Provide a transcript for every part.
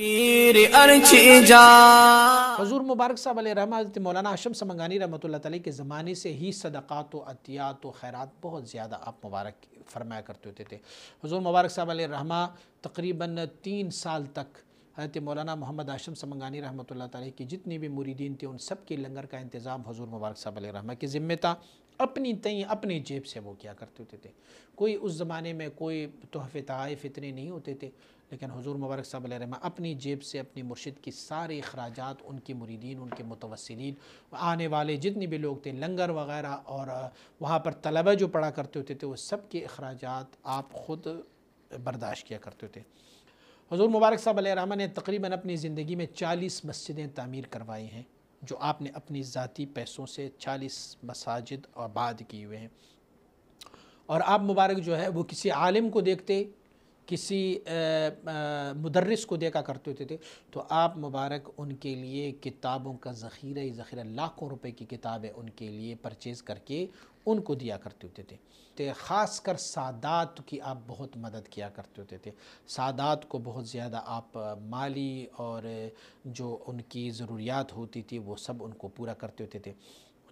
پیر ارچھی جا حضور مبارک صاحب علیہ رحمہ حضرت مولانا ہاشم سمنگانی رحمۃ اللہ تعالی کے زمانے سے ہی صدقات و عطیات و خیرات بہت زیادہ آپ مبارک فرمایا کرتے ہوتے تھے۔ حضور مبارک صاحب علیہ رحمہ تقریباً 3 سال تک حضرت مولانا محمد ہاشم سمنگانی رحمۃ اللہ تعالی کی جتنی بھی مریدین تھے ان سب کے لنگر کا انتظام حضور مبارک صاحب علیہ رحمہ کے ذمہ تھا۔ اپنی جیب سے وہ کیا کرتے ہوتے تھے۔ کوئی اس زمانے میں کوئی تحفے تحائف اتنے نہیں ہوتے تھے، لیکن حضور مبارک صاحب علیہ رحمہ اپنی جیب سے اپنی مرشد کی سارے اخراجات، ان کی مریدین، ان کے متوسلین، آنے والے جتنے بھی لوگ تھے، لنگر وغیرہ اور وہاں پر طلبہ جو پڑھا کرتے ہوتے تھے، وہ سب کے اخراجات آپ خود برداشت کیا کرتے تھے۔ حضور مبارک صاحب علیہ رحمہ نے تقریباً اپنی زندگی میں 40 مسجدیں تعمیر کروائی ہیں، جو آپ نے اپنی ذاتی پیسوں سے 40 مساجد آباد کیے ہوئے ہیں۔ اور آپ مبارک جو ہے وہ کسی عالم کو دیکھتے، کسی مدرس کو دیکھا کرتے ہوتے تھے تو آپ مبارک ان کے لیے کتابوں کا ذخیرہ لاکھوں روپے کی کتابیں ان کے لیے پرچیز کر کے ان کو دیا کرتے ہوتے تھے۔ خاص کر سادات کی آپ بہت مدد کیا کرتے ہوتے تھے۔ سادات کو بہت زیادہ آپ مالی اور جو ان کی ضروریات ہوتی تھی وہ سب ان کو پورا کرتے ہوتے تھے۔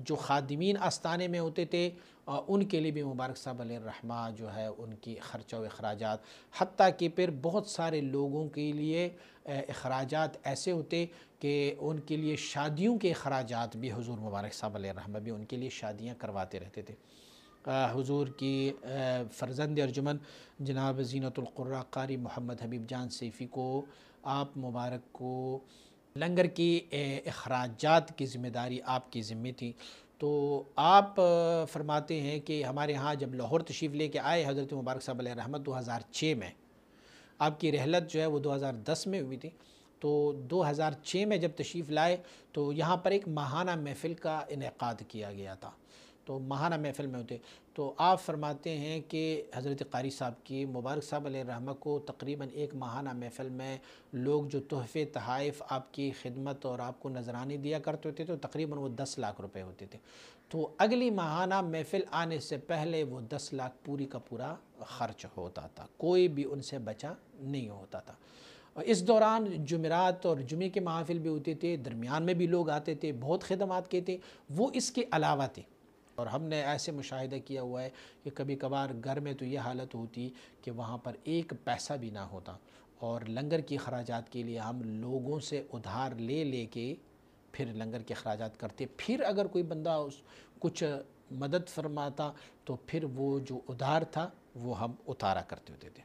جو خادمین آستانے میں ہوتے تھے ان کے لیے بھی مبارک صاحب علیہ الرحمہ جو ہے ان کی خرچہ و اخراجات، حتیٰ کہ پھر بہت سارے لوگوں کے لیے اخراجات ایسے ہوتے کہ ان کے لیے شادیوں کے اخراجات بھی حضور مبارک صاحب علیہ الرحمہ بھی ان کے لیے شادیاں کرواتے رہتے تھے۔ حضور کی فرزند ارجمن جناب زینت القراء قاری محمد حبیب جان سیفی کو آپ مبارک کو لنگر کی اخراجات کی ذمہ داری آپ کی ذمہ تھی۔ تو آپ فرماتے ہیں کہ ہمارے ہاں جب لاہور تشریف لے کے آئے حضرت مبارک صاحب علیہ رحمت 2006 میں، آپ کی رحلت جو ہے وہ 2010 میں ہوئی تھی، تو 2006 میں جب تشریف لائے تو یہاں پر ایک ماہانہ محفل کا انعقاد کیا گیا تھا۔ تو ماہانہ محفل میں ہوتے تو آپ فرماتے ہیں کہ حضرت قاری صاحب کی مبارک صاحب علیہ الرحمہ کو تقریباً ایک ماہانہ محفل میں لوگ جو تحفے تحائف آپ کی خدمت اور آپ کو نذرانے دیا کرتے ہوتے تو تقریباً وہ 10 لاکھ روپے ہوتے تھے۔ تو اگلی ماہانہ محفل آنے سے پہلے وہ 10 لاکھ پوری کا پورا خرچ ہوتا تھا، کوئی بھی ان سے بچا نہیں ہوتا تھا۔ اس دوران جمعرات اور جمعے کے محافل بھی ہوتے تھے، درمیان میں بھی لوگ آتے تھے، بہت خدمات کے تھے، وہ اس کے علاوہ تھے۔ اور ہم نے ایسے مشاہدہ کیا ہوا ہے کہ کبھی کبھار گھر میں تو یہ حالت ہوتی کہ وہاں پر ایک پیسہ بھی نہ ہوتا، اور لنگر کی اخراجات کے لیے ہم لوگوں سے ادھار لے کے پھر لنگر کے اخراجات کرتے۔ پھر اگر کوئی بندہ کچھ مدد فرماتا تو پھر وہ جو ادھار تھا وہ ہم اتارا کرتے ہوتے تھے۔